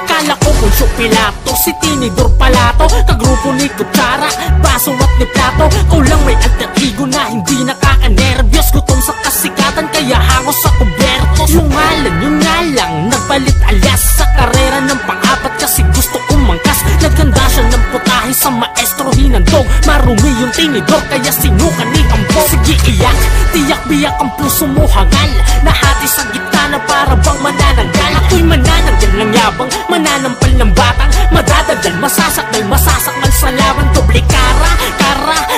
Kala ko kung Pilato, si Tinidor pala to. Kagrupo ni Kutsara, baso at ni Plato. Kau lang may alter ego na hindi nakaka-nervyos. Gutom sa kasikatan kaya hangos sa kubertos. Yung nga lang, nagpalit alas sa karera ng pang-apat kasi gusto umangkas. Naghanda siya ng putahe sa maestro hinandog. Marumi yung Tinidor kaya sinukan ni Ambog. Sige iyak, tiyak biyak ang puso mo hangal. Nahati sa gitna para bang manananggal. Ako'y manananggal ng yabang, mananampal ng batang madadagdal, masasakmal sa laban. Doble kara,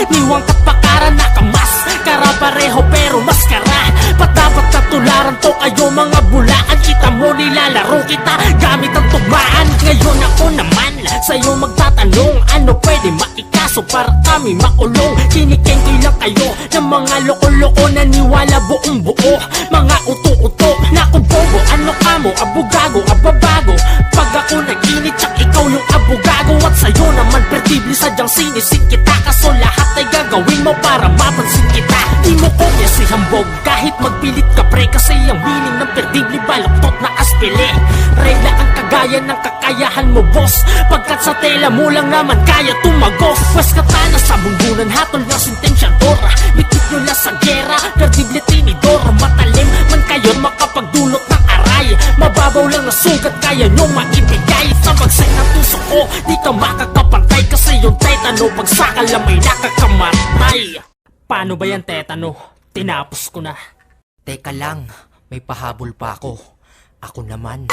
niwang kapakaran, nakamas kara pareho pero maskara. Patapat na tularan to kayo mga bulaan. Kita mo nilalaro kita gamit ang tugmaan. Ngayon ako naman sa'yo magtatanong, ano pwede maikaso para kami makulong? Kinikengkoy lang kayo ng mga loko-loko, naniwala buong buo. Mga uto-uto na kumpobo, ano ka mo, abugago, ababago. Pag ako nag-init, tsak ikaw yung abugago. At sa'yo naman perdible, sadyang sinisin kita. Kaso lahat ay gagawin mo para mapansin kita. Di mo kopya si Hambog kahit magpilit ka pre, kasi ang meaning ng perdible baloktot na aspele. Regla ang kagaya ng kakayahan mo boss, pagkat sa tela mo lang naman kaya tumagos. Pwes katana sa bunggunan, hatol ng sentensyadora. Mikit nyo lang sa gera, perdible Tinidor. Matalim man kayo makapagdulot ng aray, mababaw lang na sugat kaya nyo maibigay. Sa bagsay ng tusok ko, di ka makakapantay, kasi yung tetano pag sakala may nakakamatay. Paano ba yan tetano? Tinapos ko na. Teka lang, may pahabol pa ako. Ako naman.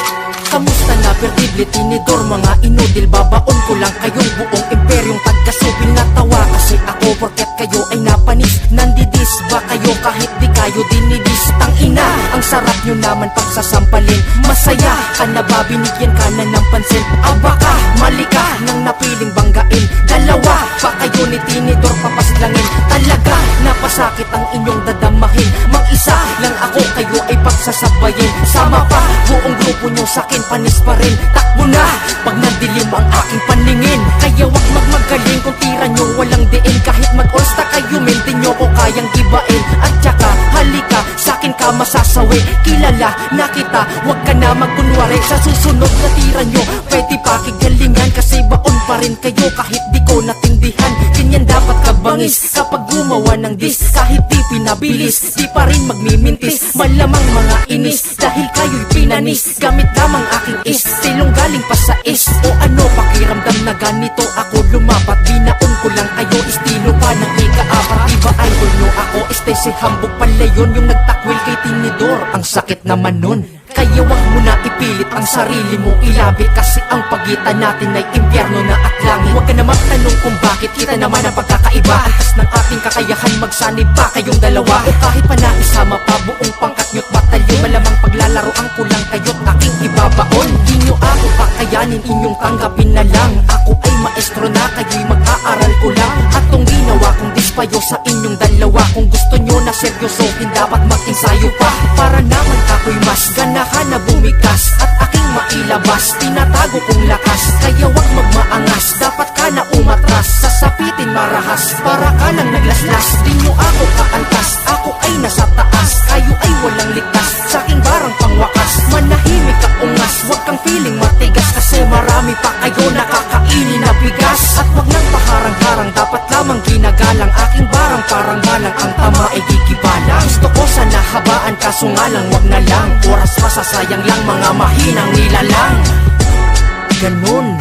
Kamusta na perdible Tinidor, mga inudil? Babaon ko lang kayong buong imperyong tagkasupil. Natawa kasi ako porket kayo ay napanis. Nandidis ba kayo kahit di kayo dinidis? Tangina, ang sarap nyo naman pagsasampalin. Masaya ka na ba, binigyan ka na ng pansin? Aba ka, mali ka nang napiling banggain. Dalawa pa kayo ni Tinidor papaslangin. Talaga napasakit ang inyong dadamahin. Mag-isa lang ako, kayo ay pagsasabayin. Sama pa buong grupo nyo sa'kin, panis pa rin. Takbo na pag nadilim ang aking paningin. Kaya wag magmagaling kung tira nyo walang diin. Kahit mag-orsta kayo, mente nyo ko kayang gibain. At tsaka halika sa'kin ka masasawi. Kilala na kita, wag ka na magkunwari. Sa susunod na tira nyo pwede pa kigalingan, kasi baon pa rin kayo kahit di ko natindihan. Ganyan dapat kabangis kapag gumawa ng dis. Kahit di pinabilis, di pa rin magmimintis. Malamang mga inis dahil kayo'y pinanis. Gamit lamang aking is, silong galing pa sa is. O ano pakiramdam na ganito ako lumapat? Binaon ko lang kayo, estilo pa ng ika-apat. Diba idol nyo ako, si Hambog pala yun, yung nagtakwil kay Tinidor. Ang sakit naman nun. Kaya wag mo na ipilit ang sarili mo ilabit, kasi ang pagitan natin ay impyerno na at langit. Huwag ka na magtanong kung bakit, kita naman ang pagkakaiba. Antas ng ating kakayahan, magsanib pa kayong dalawa. O kahit pa na isama pa buong pangkat nyo't batalyon, malamang paglalaro ang kulang kayo't aking ibabaon. Di nyo ako kakayanin, inyong tanggapin na lang. Ako ay maestro na, kayo'y mag-aaral ko lang. At tong ginawa kong dispayo sa inyong dalawa, kung gusto nyo na seryosohin, dapat mag-ensayo pa. Para naman ako'y mas ganahan na bumikas at aking mailabas. Tinatago kong lakas, kaya wag magmaangas. Dapat ka na umatras, sasapitin marahas. Para ka lang naglaslas, di nyo ako kaantas. Ako ay nasa taas, kayo ay walang ligtas. Sa'king barang pangwakas, manahimik ka ungas. Wag kang feeling matigas, kasi marami pa kayo nakakainin na bigas. At wag nang paharang-harang, dapat lamang ginagalang. Aking barang parang balang, ang tama ay gigibalang. Gusto ko sana habaan, kaso nga lang wag na lang. Oras masasayang lang, mga mahinang nilalang. Ganun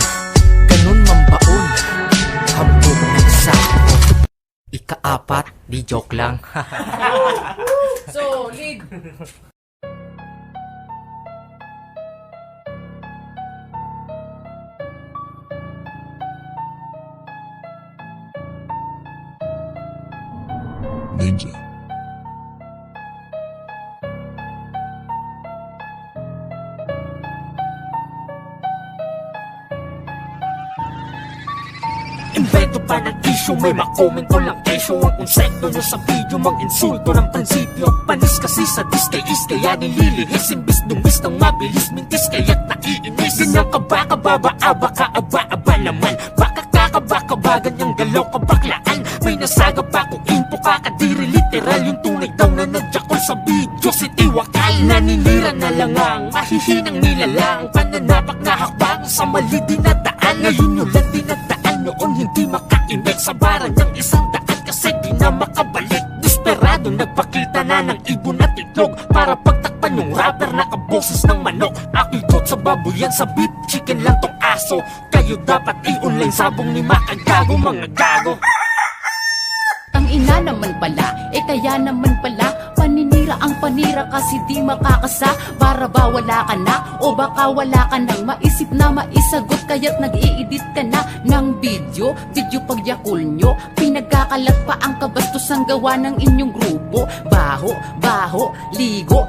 mambaon, Hambog nagsako. Ika-apat, di joke lang. Solid! Ninja. Invento pa ng issue, may makomento lang issue. Ang konsepto nyo sa video, mag-insulto ng prinsipyo. Panis kasi sa diskais, kaya nililihis. Imbis dumis ng mabilis, mintis kaya't naiinis. Ganyan ka ba, kababa-aba ka, aba-aba naman. Baka kakaba-kaba, ganyang galaw kabaklaan. May nasaga pa kung info ka, kadiri literal. Yung tunay daw na nagjakol sa video si Tiwakal. Naninira na lang ang mahihinang nilalang, pananapak na hakbang sa mali dinadaan. Ngayon nyo lang dinadaan, noon hindi makaimik sa bara ng 100 kasi di na makabalik. Desperado nagpakita na ng ibon at itlog para pagtakpan yung rapper na kaboses ng manok. Akikot sa baboyan, sa beef chicken lang tong aso. Kayo dapat i-online sabong ni makagago, mga gago. Ang ina naman pala, kaya naman pala paninira ang panira kasi di makakasa. Para ba wala ka na o baka wala ka nang maisip na maisagot, kaya't nag-i-edit ka na ng video pagyakul nyo. Pinagkakalat pa ang kabastos ang gawa ng inyong grupo. Baho, ligo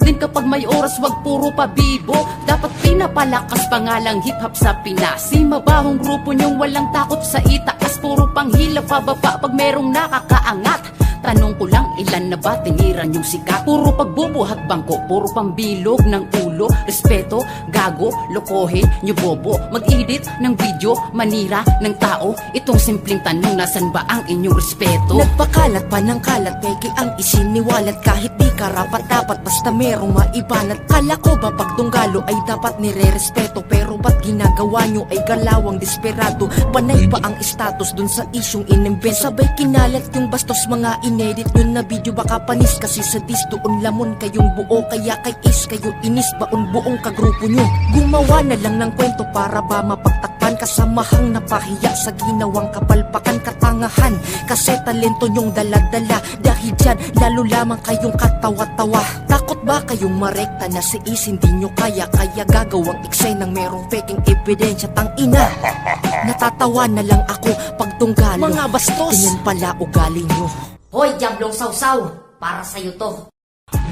din kapag may oras wag puro pabibo. Dapat pinapalakas pa nga lang hip-hop sa Pinas. Si mabahong grupo nyong walang takot sa itaas, puro panghila pababa pag merong nakakaangat. Tanong ko lang, ilan na ba tiniran yung sikat? Puro pagbubuhat bangko, puro pambilog ng ulo. Respeto, gago, lokohin nyo bobo. Mag-edit ng video, manira ng tao. Itong simpleng tanong, nasan ba ang inyong respeto? Nagpakalat pa ng kalat, peke ang isiniwalat. Kahit di karapat dapat, basta merong maibanat. Kala ko ba pagtunggalo ay dapat nire-respeto, pero ba't ginagawa nyo ay galawang desperado? Panay pa ang status dun sa isyong inimbent. Sabay kinalat yung bastos mga inedit nyo na video, baka panis kasi sa dis doon lamon kayong buo. Kaya kay is kayo inis baon buong kagrupo nyo. Gumawa na lang ng kwento para ba mapagtakpan, kasamahang napahiya sa ginawang kapalpakan. Katangahan kasi talento nyong daladala, dahil dyan lalo lamang kayong katawa-tawa. Takot ba kayong marekta na si is hindi nyo kaya gagawang eksenang merong peking ebidensya? Tang ina, natatawa na lang ako pag tunggalo. Mga bastos, ganyan pala ugali nyo. Hoy, Diablong Sausaw, para sa'yo to.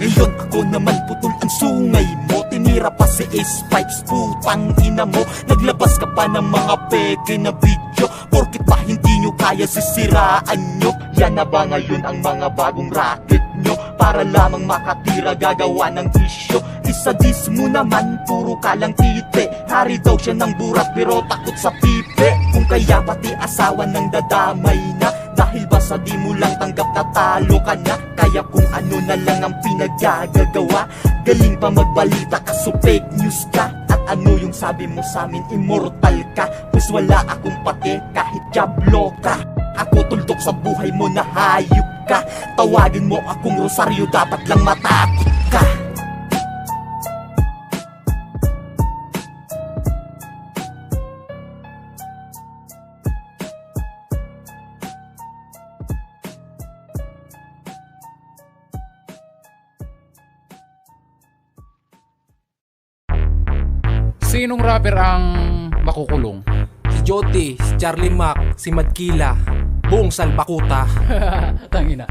Ngayon ako naman putol ang sungay mo. Tinira pa si Ace Pipes, putang ina mo. Naglabas ka pa ng mga peke na video, porkit pa hindi nyo kaya sisiraan nyo. Yan na ba ngayon ang mga bagong racket nyo? Para lamang makatira gagawa ng isyo. Isadis mo naman, puro ka lang tite. Hari daw siya ng burat pero takot sa pipe. Kung kaya pati asawa ng dadamay na, dahil ba sa di mo lang tanggap na talo ka na? Kaya kung ano na lang ang pinagagagawa, galing pa magbalita ka so fake news ka. At ano yung sabi mo sa amin, immortal ka? Pues wala akong pake kahit diablo ka. Ako tuldok sa buhay mo na hayop ka. Tawagin mo akong Rosario, dapat lang matakot ka. Sinong rapper ang makukulong? Si Jody, si Charlie Mac, si Madkila, buong Salbakuta. Tangina.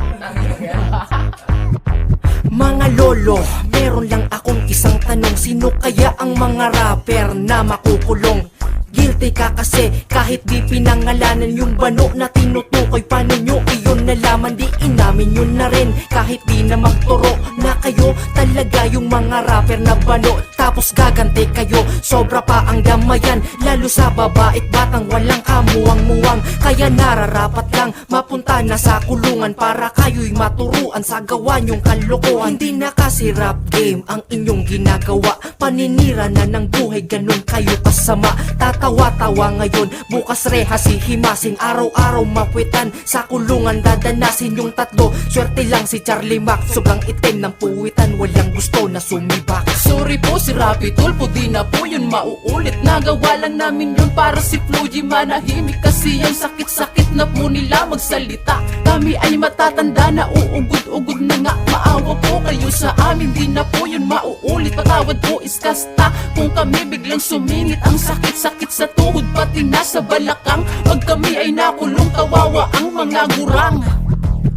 Mga lolo, meron lang akong isang tanong. Sino kaya ang mga rapper na makukulong? Guilty ka kasi kahit di pinangalanan yung bano na tinutukoy. Paano nyo iyon nalaman? Di inamin yun na rin kahit di na magturo na kayo talaga yung mga rapper na bano. Tapos gagante kayo, sobra pa ang damayan, lalo sa babait batang walang kamuwang-muwang. Kaya nararapat lang mapunta na sa kulungan para kayo'y maturuan sa gawa nyong kalokohan. Hindi na kasi rap game ang inyong ginagawa, paninira na ng buhay, ganun kayo kasama. Tatawa-tawa ngayon, bukas rehas hihimasin, araw-araw mapwitan, sa kulungan dadanasin yung tatlo. Swerte lang si Charlie Mac, sobrang itim ng puwitan, walang gusto na sumibak. Sorry po si Rapi Tulpo, di na po yun mauulit. Nagawa lang namin yun para si Floji manahimik, kasi ang sakit-sakit na po nila magsalita. Kami ay matatanda na uugod-ugod na nga. Maawa po kayo sa amin, di na po yun mauulit. Patawad po is kasta kung kami biglang sumingit. Ang sakit-sakit sa tuhod pati nasa balakang. Pag kami ay nakulong, kawawa ang mga gurang.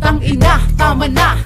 Tangina, tama na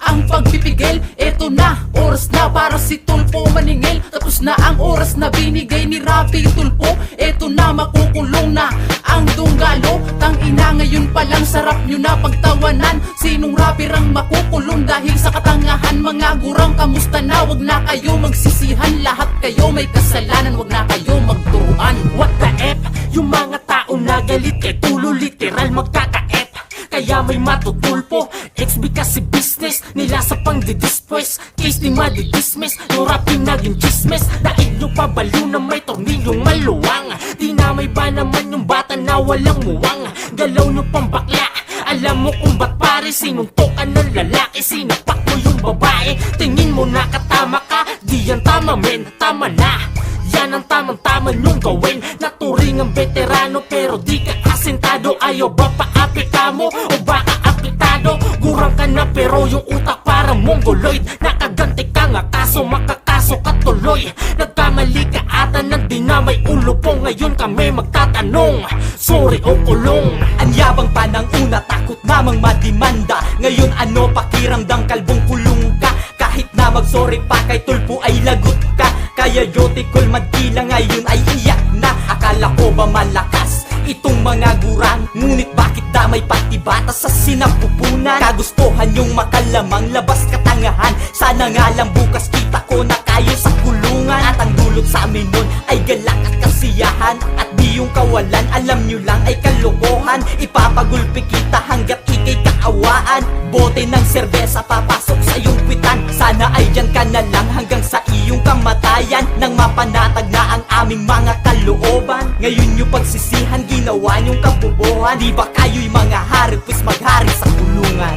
ang pagpipigil, eto na, oras na para si Tulpo maningil. Tapos na ang oras na binigay ni Rapi Tulpo, eto na, makukulong na ang dunggalo. Tangina, ngayon palang sarap nyo na pagtawanan. Sinong rapper ang makukulong dahil sa katangahan? Mga gurang, kamusta na? Wag na kayo magsisihan, lahat kayo may kasalanan. Wag na kayo magturuan. What the F? Yung mga tao na galit kay Tulo literal magkaka-F. Kaya may matutulpo, XB kasi business nila sa pang madidispress, case di madidismiss. Yung rap yung naging chismis, daig nyo pabalo na may tornilyong maluwang. Dinamay ba naman yung bata na walang muwang? Galaw nyo pang bakla, alam mo kung ba't pare sinuntokan ng lalaki, sinapak mo yung babae. Tingin mo nakatama ka, di yan tama men, tama na. Yan ang tamang-tama nyong gawin. Naturing ang veterano pero di ka asentado. Ayaw ba paapita mo o baka apitado? Gurang ka na pero yung utak parang mongoloid. Nakaganti ka nga kaso makakaso ka tuloy. Nagkamali ka ata ng dinamay ulo po. Ngayon kami magtatanong, sorry o kulong. Ang yabang pa ng una, takot namang madimanda. Ngayon ano pakiramdam, kalbong kulong ka. Kahit na mag-sorry pa kay tulpo ay lagot ka. Kaya yotikol madila ngayon ay iyak na. Akala ko ba malakas itong mga gurang? Ngunit bakit damay pati bata sa sinapupunan? Kagustuhan yung makalamang labas katangahan. Sana nga lang bukas kita ko na kayo sa kulungan. At ang dulot sa amin nun ay galak at kasiyahan. At di yung kawalan, alam nyo lang ay kalokohan. Ipapagulpi kita hanggat ikay kaawaan. Bote ng serbesa papasok sa iyong kwitan. Sana ay dyan ka na lang hanggang sa iyong kamatayan. Nang mapanatag na ang aming mga kalooban. Ngayon yung pagsisihan, ginawa nyong kabubuhan. Di ba kayo'y mga hari, pues maghari sa kulungan?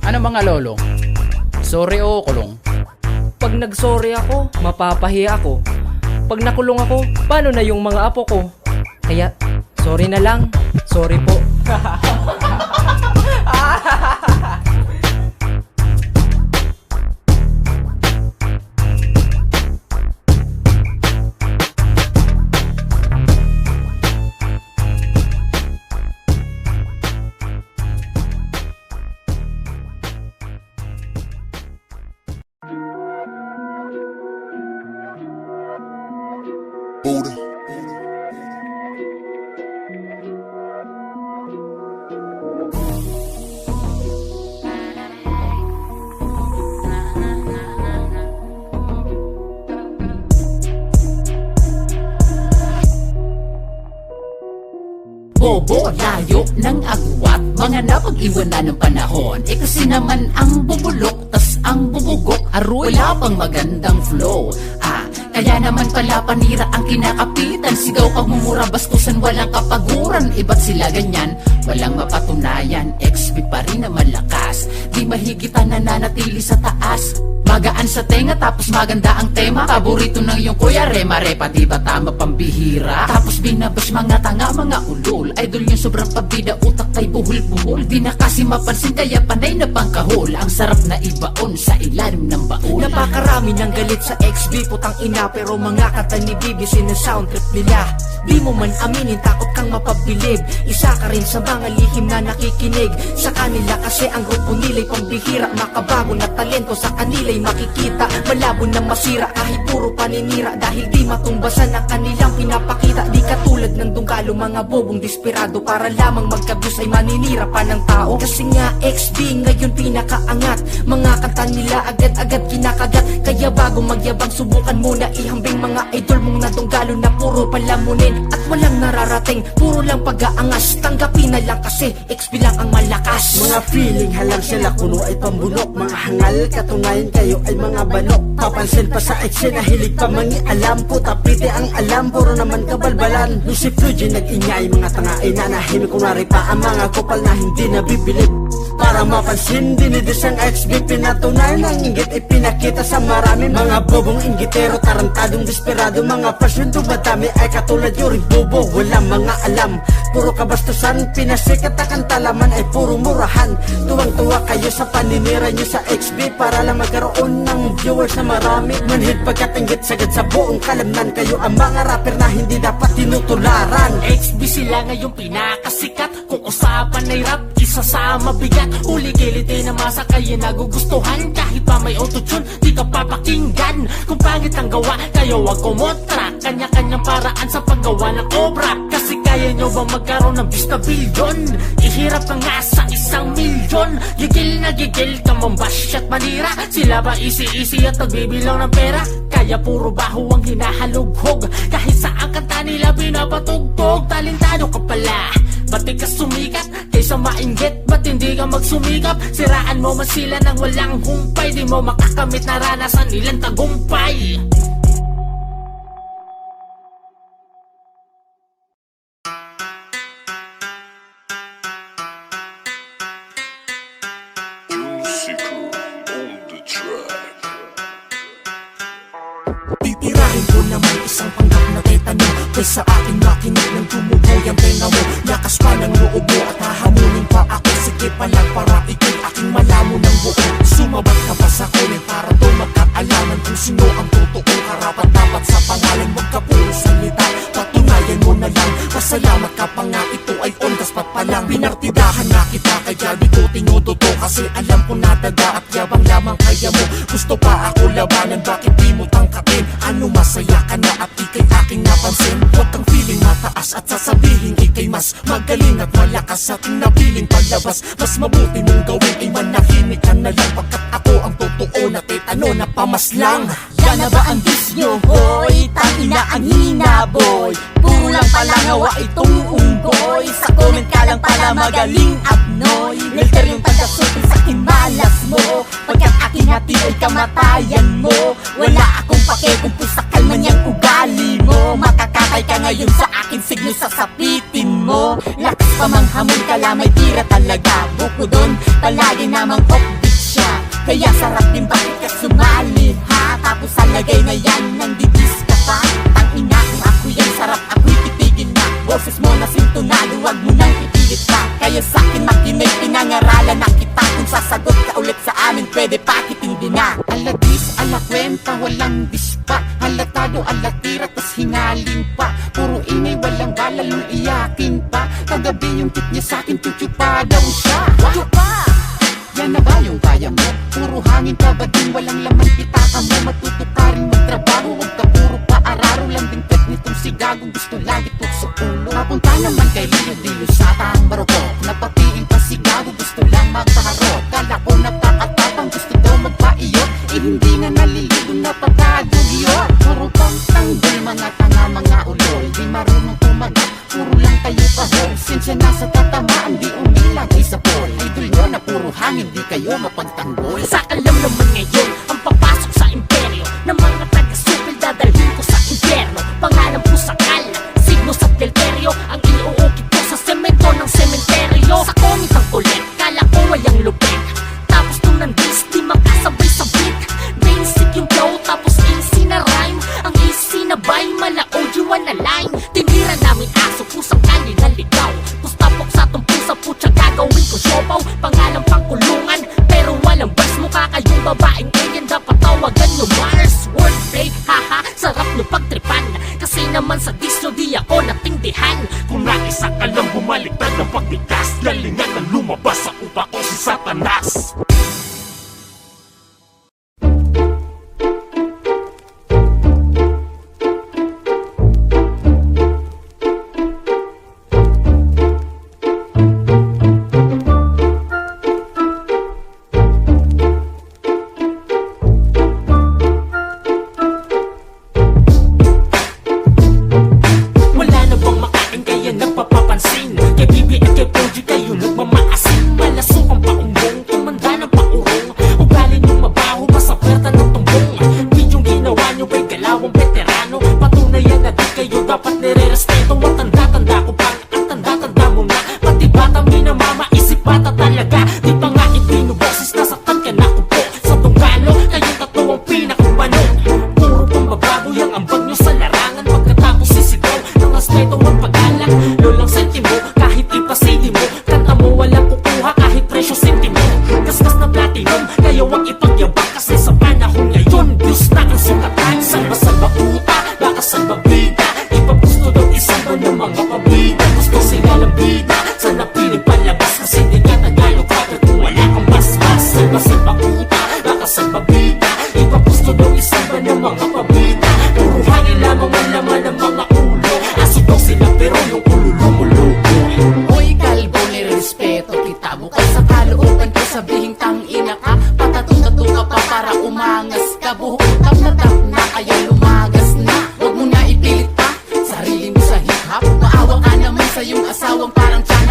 Ano mga lolong? Sorry o kulong? Pag nagsorry ako, mapapahiya ako. Pag nakulong ako, paano na yung mga apo ko? Kaya, sorry na lang. Sorry po. Buddha. Bobo, layo ng agwat, mga napag-iwanan ng panahon. Kasi naman ang bubulok, tas ang bubugok, aroy, wala pang magandang flow. Kaya naman pala panira ang kinakapitan. Sigaw pagmumura, bastusan, walang kapaguran. Iba't sila ganyan, walang mapatunayan. XB pa rin na malakas, di mahigitan na nanatili sa taas. Magaan sa tenga tapos maganda ang tema. Paborito ng iyong kuya Rema-Repa, di ba tama pambihira? Tapos binabash mga tanga, mga ulol. Idol yung sobrang pabida, utak kay buhol-buhol. Di na kasi mapansin kaya panay na pangkahol. Ang sarap na ibaon sa ilalim ng baon. Napakarami ng galit sa XB, putang ina. Pero mga kata ni Bibi, sinasound trip nila. Di mo man aminin, takot kang mapabilib. Isa ka rin sa mga lihim na nakikinig. Sa kanila kasi ang grupo nila'y pambihira. Makabago na talento sa kanila'y makikita. Malabo na masira kahit puro paninira. Dahil di matumbasan ang kanilang pinapakita. Di katulad ng dunggalo, mga bobong desperado. Para lamang magkabus ay maninira pa ng tao. Kasi nga XB ngayon pinakaangat. Mga kanta nila agad-agad kinakagat. Kaya bago magyabang subukan muna ihambing mga idol mong nadunggalo na puro palamunin. At walang nararating, puro lang pag-aangas. Tanggapin na lang kasi XB lang ang malakas. Mga feeling halang sila, kuno ay pambunok. Mga hangal, katunayan kayo ay mga banok. Papansin pa sa exe na hilig pa mangialam. Puta piti ang alam, puro naman kabalbalan. Nung si Flugy nag-ingay, mga tanga ay nanahimik. Kunwari pa ang mga kupal na hindi nabibilib. Para mapansin, dinidis ang XB, pinatunayan ang inggit, ipinakita sa marami. Mga bobong inggitero, tarantadong desperado. Mga pasyon dumadami ay katulad yung ring bobo. Walang mga alam, puro kabastusan. Pinasikat ang talaman ay puro murahan. Tuwang-tuwa kayo sa paninira nyo sa XB para lang magkaroon ng viewers na marami. Manhid pagkatinggit sagad sa buong kalamnan. Kayo ang mga rapper na hindi dapat tinutularan. XB sila ngayong pinakasikat. Kung usapan ay rap, isa sa mabigat. Huli kiliti na masa kayo nagugustuhan. Kahit pa may autotune, di ka papakinggan. Kung pangit ang gawa, kayo wag kumontra. Kanya-kanyang paraan sa paggawa ng obra. Kasi kaya nyo ba magkaroon ng views na bilyon? Ihirap ka nga sa 1,000,000. Gigil na gigil ka mambash at manira. Sila ba easy-easy at nagbibilang ng pera? Kaya puro baho ang hinahalughog. Kahit saan kanta nila pinapatugtog. Talentado ka pala, Ba't di ka sumikat? Kaysa mainggit, ba't hindi ka magsumikap? Siraan mo man sila nang walang humpay, di mo makakamit naranasan nilang tagumpay. Juicy Crew on the track. Titirahin ko naman isang panggap na tetano kaysa aking makinig ng tumugoy ang tenga mo. Lakas pa ng loob mo at hahamunin pa ako. Sige palang para ikay aking malaman ng buo. Sumabat ka pa sa kulit para doon magkaalaman kung sino ang totoong karapat dapat sa pangalan. Wag ka puro salita, patunayan mo na lang. Pasalamat ka pa nga, ito ay on the spot pa lang. Pinartidahan na kita kaya di ko tinodoto, kasi alam ko nadaga at yabang lamang kaya mo. Gusto pa ako labanan, bakit di mo tangkain? Ano masaya ka na at ikay aking napansin? Huwag kang feeling mataas at sasabihin ikay mas magaling at malakas at napiling palabas. Mas mabuti mong gawin ay manahimik ka na lang, pagkat ako ang totoo na tetano na pamaslang. Yan na ba ang diss nyo, hoy? Tangina ang hina, boy. Puro lang pala ngawa itong unggoy. Sa comment ka lang pala magaling apnoy. Later yung taga-sulti sa malas mo, pagkat aking hati ay kamatayan mo. Wala akong pake kung pusakal man yung ugali mo. Makakatay ka ngayon sa aking signo, sasapitin mo. Lakas pa mang hamon ka lang, may tira talaga. Buko doon, palagi namang offbeat siya. Kaya sarap din bakit ka sumali, ha? Tapos sa lagay na yan, nandidis ka pa. Tangina, ako yan, sarap ako'y titigil na. Boses mo na sintonado, wag mo nang ipilit pa. Kaya sa'kin makinig, pinangaralan na kita. Kung sasagot ka ulit sa amin, pwede pakitindi na. Aladis, alakwenta, walang dispa. Halatado, alatira, tas hingalin pa. Puro ingay, walang bala, iyakin pa. Kagabi yung tip niya sa'kin, tutupa daw siya. Tutupa! Yan na ba yung kaya mo? Puro hangin ka ba din? Walang laman pitaka mo. Matuto ka rin magtrabaho. Huwag ka puro paararo lang din pet nitong si Gago. Gusto lagi tukso ulo. Napunta naman kay Lilo Dilo sa taang baroko. Napatiin pa si Gago. Gusto lang magpaharot. Kala ko napakatapang. Gusto daw magpaiyot. Eh hindi na naliligo na pagkadugiyot. Puro pang tanggol mga tanga mga uloy. Di marunong tumagat. Puro lang kayo kahol. Sensya na sa tatamaan. Di umilagay sa pol. Idol nyo na puro hangin. Di kayo mapagtanggol. Sa alam naman ngayon ang papasok sa imperyo ng mga taga-supil, dadalhin ko sa impyerno. Pangalan po sakal, signo sa delteryo, ang iniuukit ko sa semento ng sementeryo. Sa komit ang kulit, kala ko wayang lupit. Tapos nung nandis, di makasabay sa beat. Basic yung flow, tapos easy na rhyme. Ang easy na bay, mala audio na line. Tinira namin aso, pusang kali na ligaw. Pustapok sa tong pusa, putya gagawin ko siopaw. Pangalan pang kulungan, pero walang bars. Mukha kayong babaeng alien, dapat tawagan nyo Mars. Wordplay, haha, sarap nyo pagtripan. Kasi naman sa disyo di ako natindihan. Kung naisa ka lang bumaliktad ng pagbigas, lalingan na lumabas sa upa ko si Satanas. Wala na bang makain kaya nagpapapansin? Kay Bibi at kay Poji kayo nagmamaasin. Malasukang paumbong, tumanda ng paurong. Ugali nyo mabaho, masaperta ng tumbong. Bidyong ginawa nyo ba'y galawang veterano? Patunayan na di kayo dapat nire-respeto. At tanda-tanda ko pang at tanda-tanda mo na. Pati bata minamama, isip bata talaga. Di pa nga ibinuboses, nasaktan ka na upo. Sa tunggalo, kayong tatlo ang pinakabano. Puro pang bababoy ang ambag nyo sa larangan. Pagkatapos sisigaw ng respeto ang pag-alak. Lolang sentimo, kahit ipasidi mo. Kanta mo walang kukuha kahit presyo sentimo. Gasgas na platinum, kaya wag ipagyabang. Kasi sa panahon ngayon, views na ang sukatan. Salba-salba uta, baka salba bida. Ipapusto daw isang ba ng mga pabida. Gusto sila ng bida, sana piling palabas. Kasi di ka Tagalog kapit kung wala kang basbas. Salba-salba uta, baka salba bida. Ipapusto daw isang ba ng mga pabida. Puro hangin lamang ang laman ng mga ulo. Aso daw sila pero yung ulo lumulugo. Hoy kalbo, nirespeto kita. Bukal sa kalooban ko, sabihing tangina ka. Patatong-tato ka pa para umangas ka. Buhok tap na kaya lumagas na. Huwag mo na ipilit pa sarili mo sa hip-hop. Maawa ka naman sa iyong asawang parang tiyan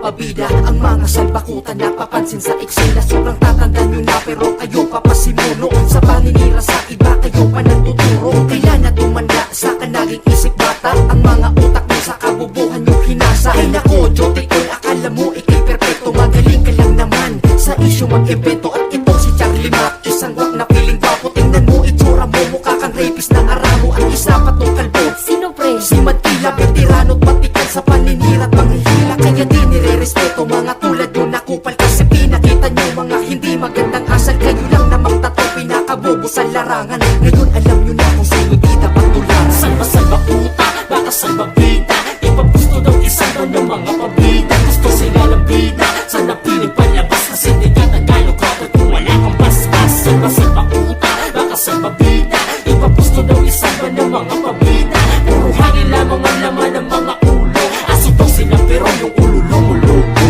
pabida. Ang mga salbakutan napapansin sa eksena, sobrang tatanda nyo na pero kayo papasimuno. Sa paninira sa iba kayo pa nagtuturo. Kailan na tumanda sa kanaging isip bata, ang mga utak mo sa kabubuhan nyo hinasa. Ay nako, Jotikol, akala mo ikay perpekto, magaling ka lang naman sa isyu mag-invento. At itong si Charlie Mac, isang wak na piling gwapo. Tingnan mo itsura mo, mukha kang rapist ng aramo. Ang isa pa tong kalbo, Sino pre? si Matila, veterano't matikan sa paninira't manghihila. Kaya di nire-respeto mga tulad nyo nakupal. Kasi pinakita nyo mga hindi magandang asal. Kayo lang namang tato, pinakabobo sa larangan. Ngayon alam nyo na kung sino di dapat tularan. Salba puta, baka salba bida. Ipapusto daw isang ba ng mga pabida. Gusto sila ng bida, sana piling palabas. Kasi di ka Tagalog rapper kung wala kang basbas. Salba puta, baka salba bida. Ipapusto daw isang ba ng mga pabida. Puro hangin lamang ang laman ng mga ulo. Aso daw sila pero yung ulo lumulubo.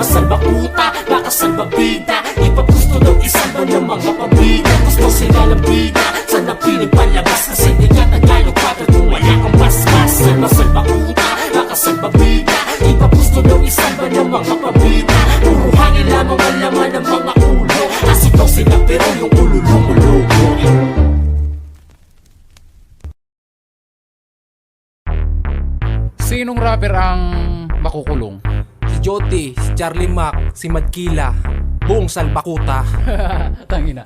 Salba puta, baka salba bida. Ipapusto daw isang ba ng mga pabida. Gusto sila ng bida, sana piling palabas. Kasi di ka Tagalog rapper kung wala kang basbas. Salba puta, baka salba bida. Ipapusto daw isang ba ng mga pabida. Puro hangin lamang ang laman ng mga ulo. Aso daw sila pero yung ulo lumulubo. Sinong rapper ang makukulong? Si Joti, si Charlie Mac, si Madkila, buong salbakuta. Tangina.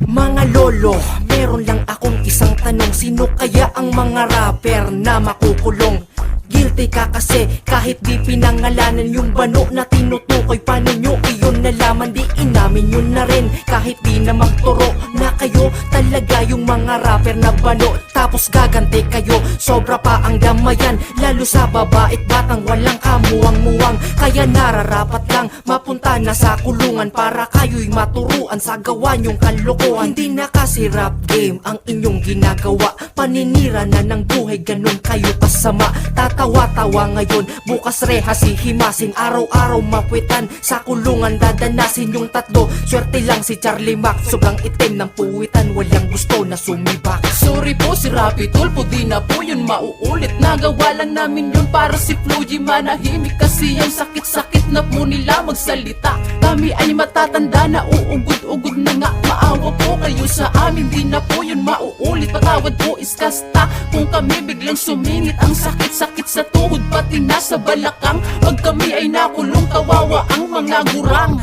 Mga lolo, meron lang akong isang tanong. Sino kaya ang mga rapper na makukulong? Guilty ka kasi kahit di pinangalanan yung bano na tinutukoy. Paano nyo iyon nalaman? Di inamin yun na rin kahit di na magturo na kayo talaga yung mga rapper na bano. Tapos gagante kayo, sobra pa ang damayan. Lalo sa babait batang walang kamuwang-muwang. Kaya nararapat lang mapunta na sa kulungan para kayo'y maturuan sa gawa nyong kalokohan. Hindi na kasi rap game ang inyong ginagawa. Paninira na ng buhay, ganun kayo kasama. Tatawa-tawa ngayon, bukas rehas hihimasin. Araw-araw mapwitan, sa kulungan dadanasin yung tatlo. Swerte lang si Charlie Mac, sobrang itim ng puwitan. Walang gusto na sumibak. Sorry po si Rapi Tulpo, di na po yun mauulit. Nagawa lang namin yun para si Floji manahimik. Kasi ang sakit-sakit na po nila magsalita. Kami ay matatanda na uugod-ugod na nga. Maawa po kayo sa amin, di na po yun mauulit. Patawad po is kasta kung kami biglang sumingit. Ang sakit-sakit sa tuhod pati nasa balakang. Pag kami ay nakulong, kawawa ang mga gurang.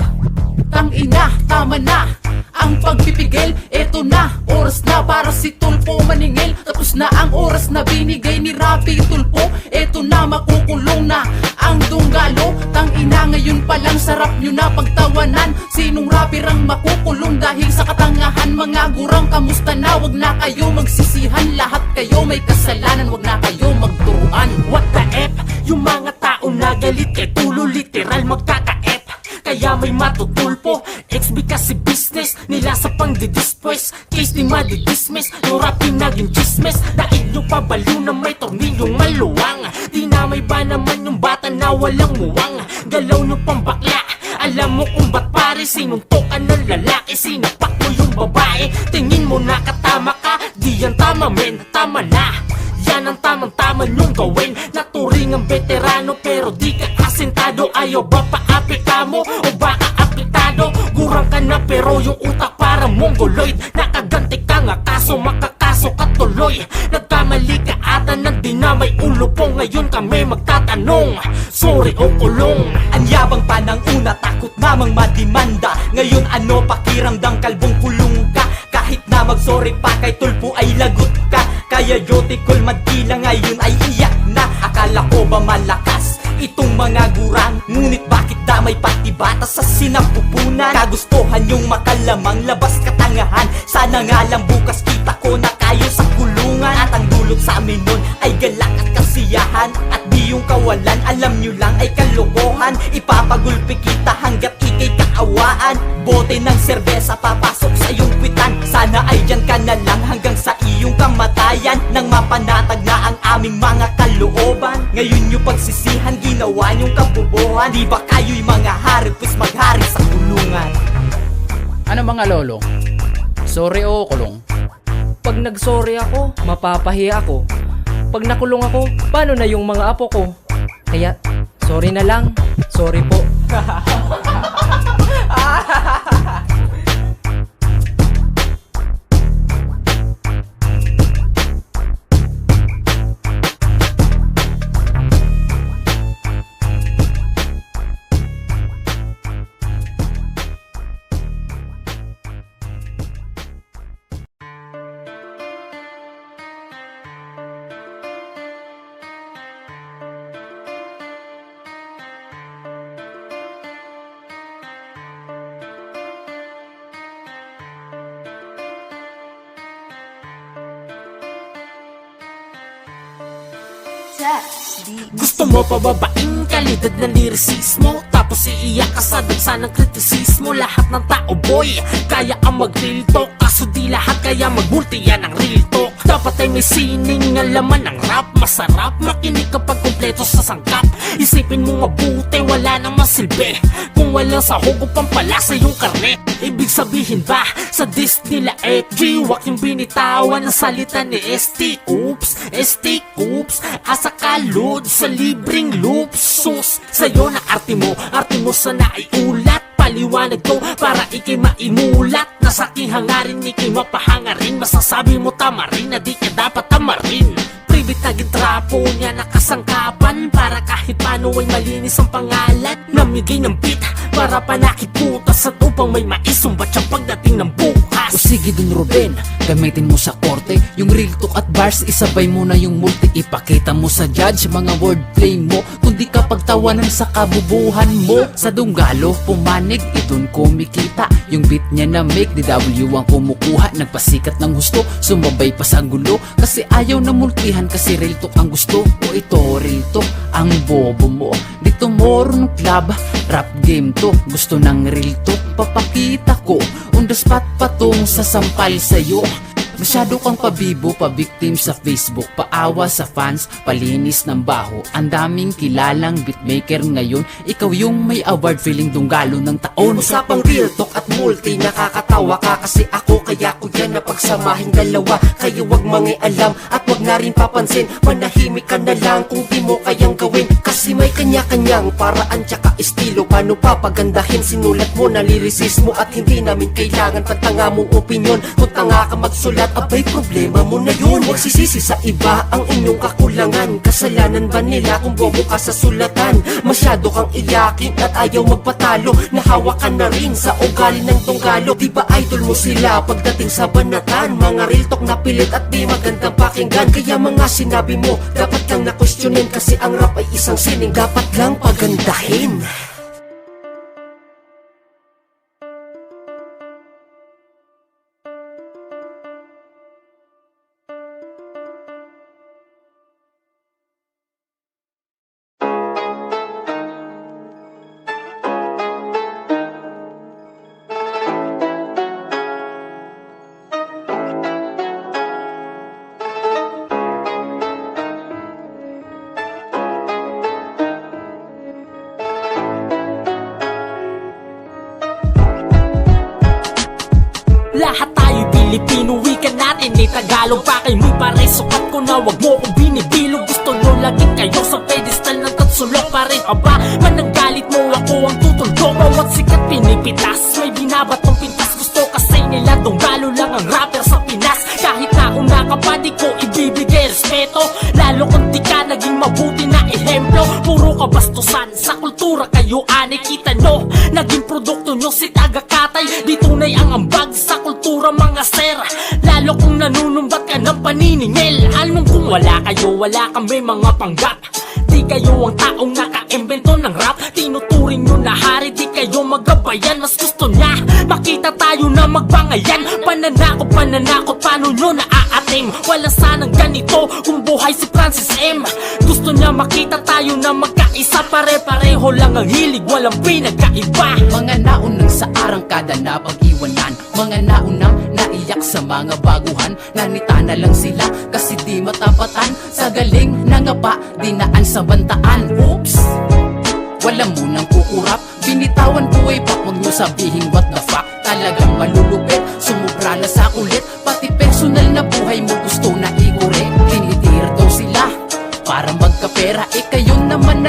Tangina, tama na ang pagpipigil, eto na, oras na para si Tulpo maningil. Tapos na ang oras na binigay ni Rapi Tulpo. Eto na, makukulong na ang dunggalo. Tangina, ngayon palang sarap nyo na pagtawanan. Sinong rapper ang makukulong dahil sa katangahan? Mga gurang, kamusta na? Wag na kayo magsisihan, lahat kayo may kasalanan. Wag na kayo magturuan. What the F? Yung mga tao na galit kay Tulo literal magkaka-F. Kaya may matutulpo, XB kasi business nila sa pangdidispress. Case di madidismiss, yung rap yung naging chismis. Dahil yung pabalo na may tornilyong maluwang. Di na may ba naman yung bata na walang muwang. Galaw nyo pang bakla, alam mo kung ba't pare sinuntokan ng lalaki. Sinapak mo yung babae, tingin mo nakatama ka. Di yan tama men, tama na. Yan ang tamang-tama nyong gawin. Naturing ang veterano pero di ka asentado. Ayaw ba paapita mo o baka apitado? Gurang ka na pero yung utak para mongoloid. Nakaganti ka nga kaso makakaso ka tuloy. Nagkamali ka ata ng dinamay ulo po. Ngayon kami magtatanong, sorry o kulong. Ang yabang pa ng una, takot namang madimanda. Ngayon ano pakiramdang kalbong kulong ka? Kahit na mag-sorry pa kay Tulpo ay lagot ka. Kaya Jotikol Madkila ngayon ay iyak na. Akala ko ba malakas itong mga gurang? Ngunit bakit damay pati bata sa sinapupunan? Kagustuhan yung makalamang labas katangahan. Sana nga lang bukas kita ko na kayo sa kulungan. At ang dulot sa amin nun ay galak at kasiyahan. At di yung kawalan, alam nyo lang ay kalokohan. Ipapagulpi kita hanggat ikay kaawaan. Bote ng serbesa papasok sa iyong kwitan. Sana ay dyan ka na lang hanggang sa iyong kamatayan. Nang mapanatag na ang aming mga kalooban. Ngayon yung pagsisihan, ginawa niyong kabubuhan. Di ba kayo'y mga hari, pues maghari sa kulungan. Ano mga lolo? Sorry o kulong? Pag nagsorry ako, mapapahiya ako. Pag nakulong ako, paano na yung mga apo ko? Kaya, sorry na lang. Sorry po. Gusto mo pababain kalidad ng lirisismo, tapos iiyak ka sa dansa ng kritisismo. Lahat ng tao boy, kaya ang mag-real talk, kaso di lahat kaya mag-multi yan ang real talk. Dapat ay may sining ang laman ng rap. Masarap makinig kapag kumpleto sa sangkap. Isipin mo mabuti, wala namang silbi kung walang sahog o pampalasa yung karne. Ibig sabihin ba, sa diss nila FG, wag yung binitawan ng salita ni ST. Oops, ST, oops, asa ka load sa libreng loops. Sus, sa'yo na arte mo sana ay ulat. Paliwanag ko para ikay maimulat. Nasa aking hangarin, ikay mapahangarin. Masasabi mo tama rin na di ka dapat tamarin. Private na gitrapo niya nakasangkapan, para kahit paano ay malinis ang pangalan. Namigay ng beat para panakiputas at upang may maisumbat siya pagdating ng bukas. O sige dun Ruben, gamitin mo sa korte yung real talk at bars, isabay mo na yung multi. Ipakita mo sa judge mga wordplay mo, kundi ka pagtawanan sa kabubuhan mo. Sa Dunggalo, pumanig, itun kumikita. Yung beat niya na make, DW ang kumukuha. Nagpasikat ng gusto, sumabay pa sa gulo. Kasi ayaw na multihan, kasi real talk ang gusto. O ito real talk, ang bobo mo. Dito morong club, rap game to. Gusto ng real talk, papakita ko. On the spot patong sasampal sa'yo. Masyado kang pabibo, pa-victim sa Facebook, paawa sa fans, palinis ng baho. Ang daming kilalang beatmaker ngayon, ikaw yung may award feeling Dunggalo ng taon. Usapang real talk at multi, nakakatawa ka kasi ako, kaya ko yan napagsamahin dalawa. Kayo wag mangialam at wag na rin papansin, manahimik ka na lang kung di mo kayang gawin. Kasi may kanya-kanyang paraan tsaka estilo, paano papagandahin, sinulat mo na lirisismo. At hindi namin kailangan pantanga mong opinyon. Kung tanga ka magsulat, abay problema mo na yun. Huwag sisisi sa iba ang inyong kakulangan. Kasalanan ba nila kung bobo ka sa sulatan? Masyado kang iyakin at ayaw magpatalo. Nahawa ka na rin sa ugali ng Dunggalo. Di ba idol mo sila pagdating sa banatan? Mga real talk na pilit at di magandang pakinggan. Kaya mga sinabi mo dapat lang na-questionin, kasi ang rap ay isang sining dapat lang pagandahin. Lahat tayo Pilipino, wika natin ay Tagalog. Pakay mo'y pare, sukat ko na wag mo kong binibilog. Gusto nyo laging kayo sa pedestal ng tatsulok. Pare ka ba? Mananggalit mo ako ang tutulog. Bawat sikat pinipitas, may binabatong pintas. Gusto kasi nila Dunggalo lang ang rapper sa Pinas. Kahit na una ka pa, di ko ibibigay respeto, lalo kung di ka naging mabuti na ehemplo. Puro kabastusan sa kultura kayo ani, kita nyo naging produkto nyo si tagakatay. Di tunay ang ambag sa kultura mga sir, lalo kung nanunumbat ka ng paniningil. Alam kung wala kayo, wala kami mga panggap. Di kayo ang taong naka-invento ng rap. Tinuturing nyo na hari, di kayo magabayan. Mas gusto niya makita tayo na magbangayan. Pananakot, paano nyo naaatim? Wala sanang ganito kung buhay si Francis M. Gusto niya makita tayo na magkaisa, pare-pareho lang ang hilig, walang pinagkaiba. Mga naunang sa arangkada na pag-iwanan, mga naunang naiyak sa mga baguhan. Nanita na lang sila kasi di matapatan. Sa galing nangapa, dinaan sa bantaan. Oops, wala munang kukurap, binitawan buhay pa. Huwag nyo sabihin what the fuck, talagang malulupit. Sumubra na sa kulit, pati personal na buhay mo gusto na ikure. Tinitir daw sila para magkapera, kayo naman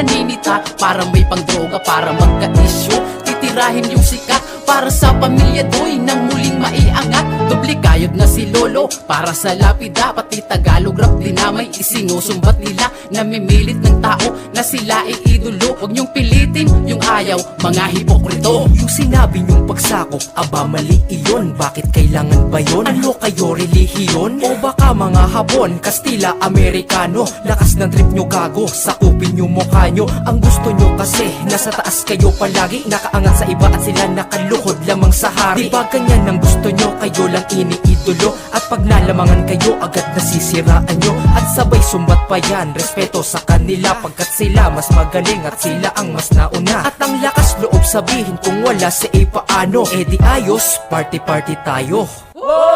para may pangdroga, para magka-issue. Titirahin yung sikat para sa pamilya do'y nang muling maiangat. Doble kayod na si Lolo para sa lapida, pati Tagalog rap dinamay isinusumbat nila. Namimilit ng tao na sila ay idolo. Huwag niyong pilitin yung ayaw, mga hipokrito. Yung sinabi niyong pagsakop, aba mali iyon. Bakit kailangan ba yun? Ano kayo, relihiyon? O baka mga Hapon, Kastila, Amerikano? Lakas ng trip nyo gago, sakupin yung mukha nyo. Ang gusto nyo kasi, nasa taas kayo palagi, nakaangat sa iba at sila nakaluhod lamang sa hari. Diba ganyan ang gusto nyo, kayo lang iniidolo. At pag nalamangan kayo, agad nasisiraan nyo. At sabay sumbat pa yan, respeto sa kanila, pagkat sila mas magaling at sila ang mas nauna. At ang lakas loob sabihin kung wala si A paano, eh di ayos, party-party tayo.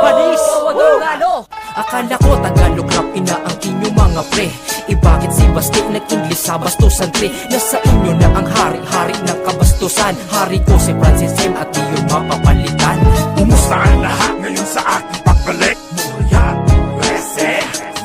Panis! Akala ko Tagalog rap inaangkin yung mga pre. Bakit si Basti nag-English sa bastusan tre? Nasa inyo na ang hari-hari ng kabastusan. Hari ko si Francis M at di yun mapapalitan. Kumusta ang lahat ngayon sa aking pagbalik? Muriat, Rese,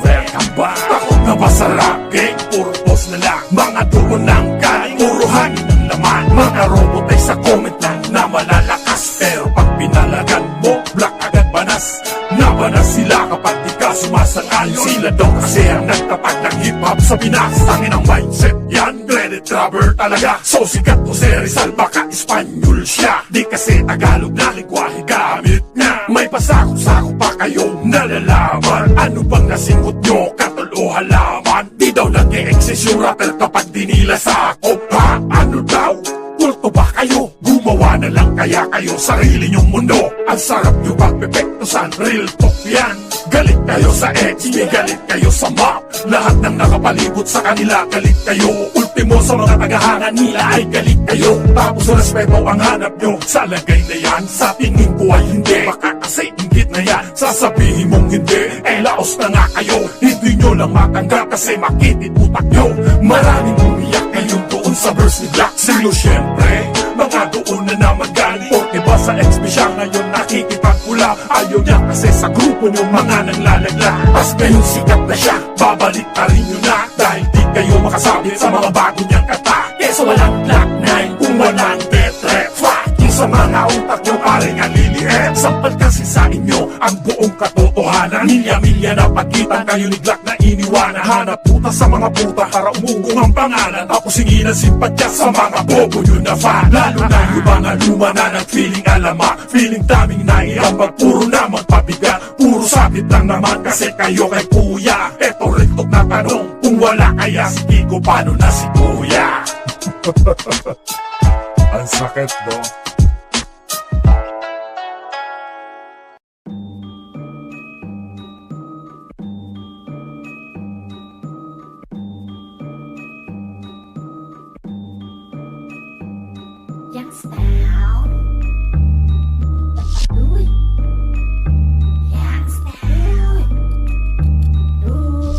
welcome back. Takot na ba sa rapping? Puro boss na lang, mga dugo ng galing, puro hangin ng laman. Mga robot ay sa comment lang na malalakas, pero pag pinalagan mo, black agad banas. Nabanas sila kapag di ka sumasang-ayon. Sila daw kasi ang nagtatag ng hip-hop sa Pinas. Tangin ang mindset yan, credit grabber talaga. So sikat ko si Rizal, baka Espanyol siya. Di kasi Tagalog na lingwahe gamit niya. May pasakop-sakop pa kayong nalalaman. Ano bang nasingot nyo, katol o halaman? Di daw nag-e-exist yung rapper kapag di nila sakop. Ha? Ano daw? Kulto ba kayo? Gumawa na lang kaya kayo sarili nyong mundo. Ang sarap nyo pagpepektusan, real talk yan. Galit kayo sa ex, di galit kayo sa map. Lahat ng nakapalibot sa kanila, galit kayo. Ultimo sa mga tagahanga nila ay galit kayo. Tapos respeto ang hanap nyo sa lagay na yan. Sa tingin ko ay hindi, baka kasi inggit na yan. Sasabihin mong hindi, eh laos na nga kayo. Hindi nyo lang matanggap kasi makitid utak nyo. Maraming umiyak ngayon doon sa verse ni Black. Sino syempre, mga doon na naman galing. Porque ba sa XB siya ngayon nakikipagpula? Ayaw niya kasi sa grupo nyo mga nanglalagla. Pas ngayon sikat na siya, babalik na rin nyo na. Dahil di kayo makasabit sa mga bago niyang kata. Keso walang Black 9 kung walang death threat. Fucking sa mga utak nyo paring aliliit. Sampal kasi sa inyo ang buong katotohanan. Milya-milya na pagkitan kayo ni Black na iniwanan. Hanap puta sa mga puta para umugong ang pangalan. Tapos hingi ng simpatya sa mga bobo nyo na fan. Lalo na yung mga luma na nag-feeling alama. Feeling daming naiambag, puro namang pabigat. Puro sabit lang naman kasi kayo kay kuya. Eto rin tok na tanong, kung wala kaya si Kiko, paano na si kuya? Ang sakit do. Yang style. Uy. Yang style. Uy.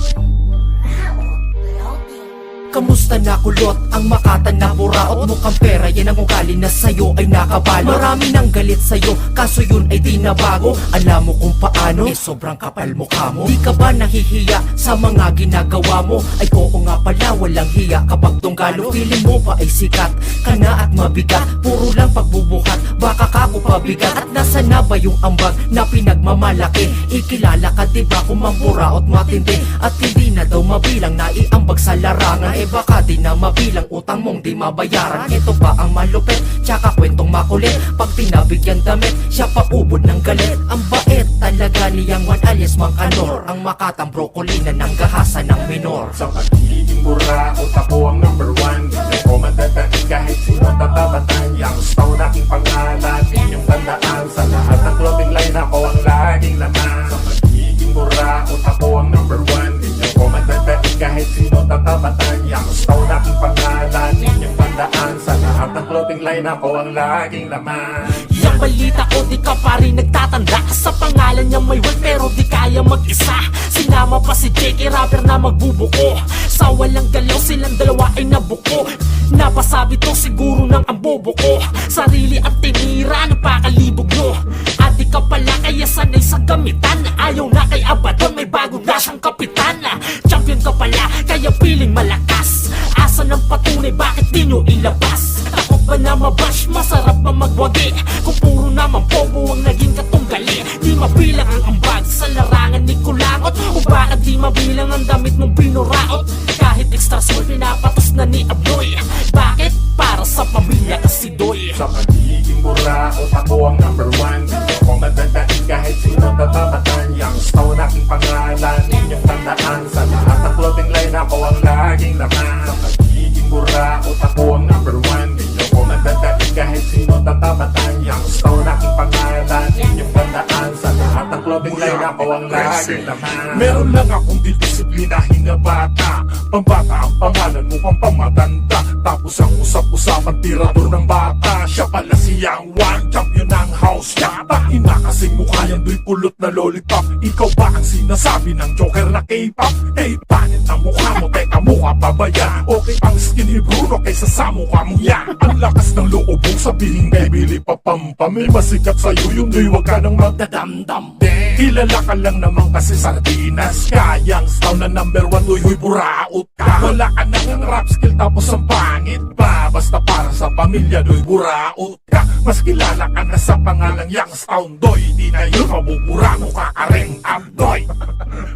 Kamusta na kulot ang Makatan na buraot? Mukhang pera yan ang ugali na sa'yo ay nakabalot. Marami nang galit sa'yo kaso yun ay di na bago. Alam mo kung paano? Eh sobrang kapal mukha mo. Di ka ba nahihiya sa mga ginagawa mo? Ay oo nga pala, walang hiya kapag tunggalo. Feeling mo ba ay sikat ka na at mabigat? Puro lang pagbubuhat, baka kako pabigat. At nasa na ba yung ambag na pinagmamalaki? Ikilala ka diba kung mamburaot matindi? At hindi na daw mabilang na iambag sa larangan. Eh baka di na mabilang utang mong di mabayaran. Ito ba ang malupit? Tsaka kwentong makulit. Pag pinabigyan damit, siya pa ubod ng galit. Ang bait talaga niyang Juan alias Mang Kanor. Ang Makatang broccoli na nanggahasan ng minor. Sa pagiging buraot ako ang number one. Di ko matataig kahit sino tatabatan. Yang gusto naking pangalan, inyong tandaan. Sa lahat ng clothing line ako ang laging laman. Sa pagiging buraot ako ang number one. Di ko matataig kahit sino tatabatan. Yang gusto naking pangalan, inyong tandaan. Sa lahat ng clothing line ako ang laging laman. Yang balita ko di ka pa rin nagtatanda. Sa pangalan niya may word pero di kaya mag-isa. Sinama pa si JK rapper na magbubuko. Sa walang galaw silang dalawa ay nabuko. Napasabi to siguro ng ang bobo ko. Sarili at tinira napakalibog nyo. At di ka pala kaya sanay sa gamitan. Ayaw na kay Abaddon may bago na siyang kapitan. Champion ka pala kaya piling malakas. Asa ng patunay bakit di nyo ilabas. Takot ba na mabash, masarap ba magwagi? Kung puro naman bobo ang naging katunggali. Di mabilang ang ambag sa larangan ni Kulangot, o bakit di mabilang ang damit mong binuraot? Kahit extra small pinapatos na ni Abloy. Bakit? Para sa pamilya kasi doy. Sa pagiging buraot ako ang number one. Hindi ko madadaig kahit sino tatabatan. Yang stone aking pangalan, inyong tandaan. Sa lahat ng clothing line ako ang laging laman. Sa pagiging buraot ako ang number one. Hindi ko madadaig kahit sino tatabatan. Yang stone aking pangalan, inyong tandaan. Sa lahat ng clothing line ako ang laging laman. Meron lang akong didisiplinahin na bata. Pambata ang pangalan mo, pampamatanda. Tapos ang usap-usapan, tirador ng bata. Siya pala si Yang One, champion ng house niya. Ina kasing mukha yan, do'y pulot na lollipop. Ikaw ba ang sinasabi ng Joker na K-pop? Eh, panit ang mukha mo, teka mukha pa ba yan? Okay ang skinny Bruno kaysa sa mukha mo yan. Ang lakas ng loob mong sabihin, bibili pa pampa. May masikat sa'yo yun, do'y wag ka nang magdadamdam. Kilala ka lang naman kasi sardinas. Kayang style na number one, do'y huy buraot ka. Wala ka nang ang rap skill tapos ang pangit pa. Basta para sa pamilya, do'y buraot ka. Mas kilala ka na sa pangalang Yang Stone Doy. Di na yun, mabubura mo ka ka rin, Abdoy.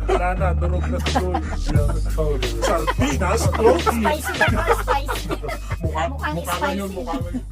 Wala na, durog na tuloy. Sardinas, clothing. Spicy na, spicy. Mukha Mukhang nga yun, spicy. mukha nga yun.